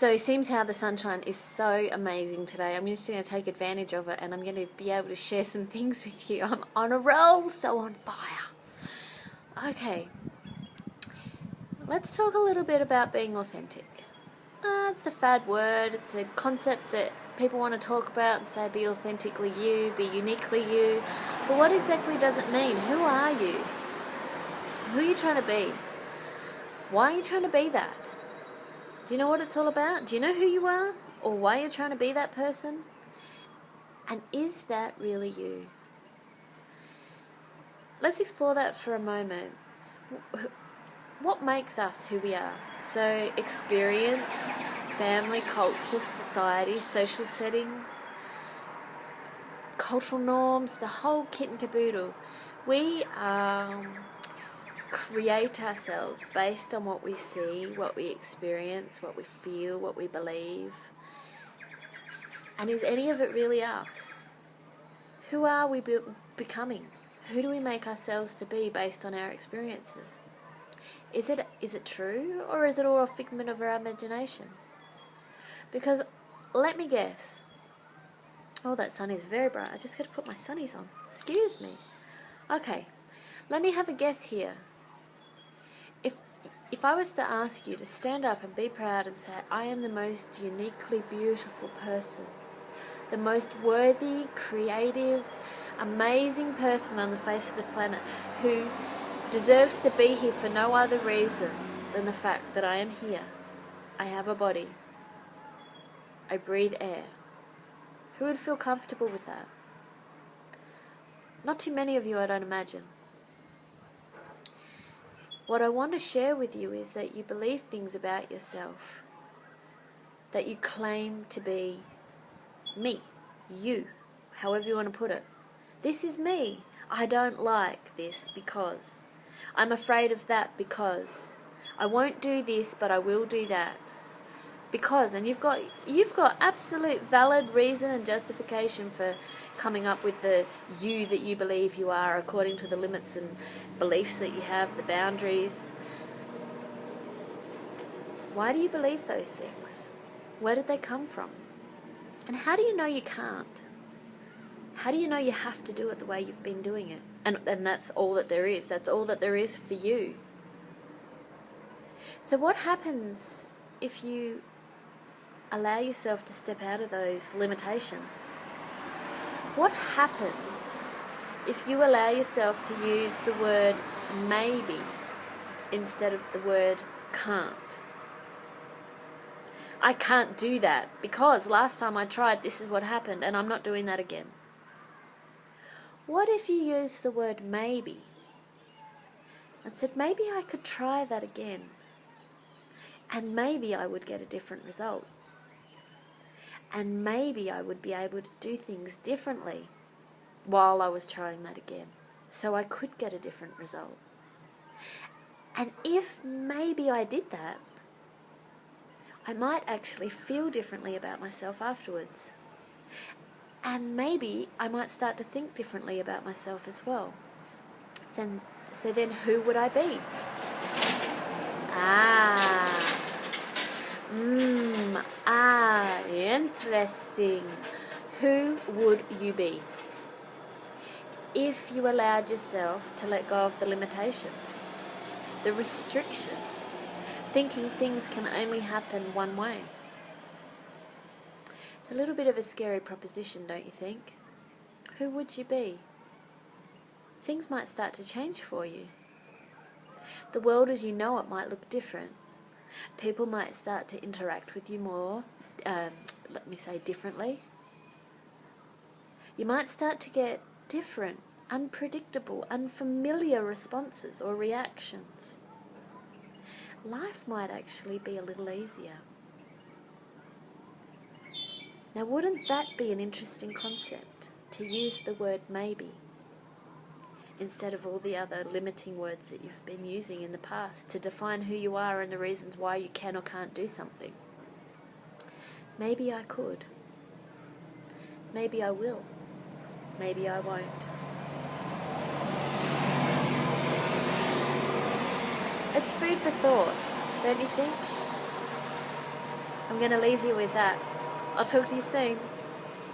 So it seems how the sunshine is so amazing today. I'm just going to take advantage of it, and I'm going to be able to share some things with you. I'm on a roll, so on fire. Okay, let's talk a little bit about being authentic. It's a fad word. It's a concept that people want to talk about and say be authentically you, be uniquely you. But what exactly does it mean? Who are you? Who are you trying to be? Why are you trying to be that? Do you know what it's all about? Do you know who you are? Or why you're trying to be that person? And is that really you? Let's explore that for a moment. What makes us who we are? So experience, family, culture, society, social settings, cultural norms, the whole kit and caboodle. We create ourselves based on what we see, what we experience, what we feel, what we believe. And is any of it really us? Who are we becoming? Who do we make ourselves to be based on our experiences? Is it true, or is it all a figment of our imagination? Because let me guess. Oh, that sun is very bright. I just got to put my sunnies on. Excuse me. Okay, let me have a guess here. If I was to ask you to stand up and be proud and say, I am the most uniquely beautiful person, the most worthy, creative, amazing person on the face of the planet who deserves to be here for no other reason than the fact that I am here. I have a body. I breathe air. Who would feel comfortable with that? Not too many of you, I don't imagine. What I want to share with you is that you believe things about yourself, that you claim to be me, you, however you want to put it. This is me. I don't like this because. I'm afraid of that because. I won't do this, but I will do that. Because, and you've got absolute valid reason and justification for coming up with the you that you believe you are according to the limits and beliefs that you have, the boundaries. Why do you believe those things? Where did they come from? And how do you know you can't? How do you know you have to do it the way you've been doing it? And that's all that there is. That's all that there is for you. So what happens if you allow yourself to step out of those limitations? What happens if you allow yourself to use the word maybe instead of the word can't? I can't do that because last time I tried, this is what happened, and I'm not doing that again. What if you use the word maybe and said, maybe I could try that again, and maybe I would get a different result, and maybe I would be able to do things differently while I was trying that again, so I could get a different result. And if maybe I did that, I might actually feel differently about myself afterwards. And maybe I might start to think differently about myself as well. So then who would I be? Interesting. Who would you be if you allowed yourself to let go of the limitation, the restriction, thinking things can only happen one way? It's a little bit of a scary proposition, don't you think? Who would you be? Things might start to change for you. The world as you know it might look different. People might start to interact with you more, differently. You might start to get different, unpredictable, unfamiliar responses or reactions. Life might actually be a little easier. Now, wouldn't that be an interesting concept, to use the word maybe instead of all the other limiting words that you've been using in the past to define who you are and the reasons why you can or can't do something? Maybe I could. Maybe I will. Maybe I won't. It's food for thought, don't you think? I'm going to leave you with that. I'll talk to you soon.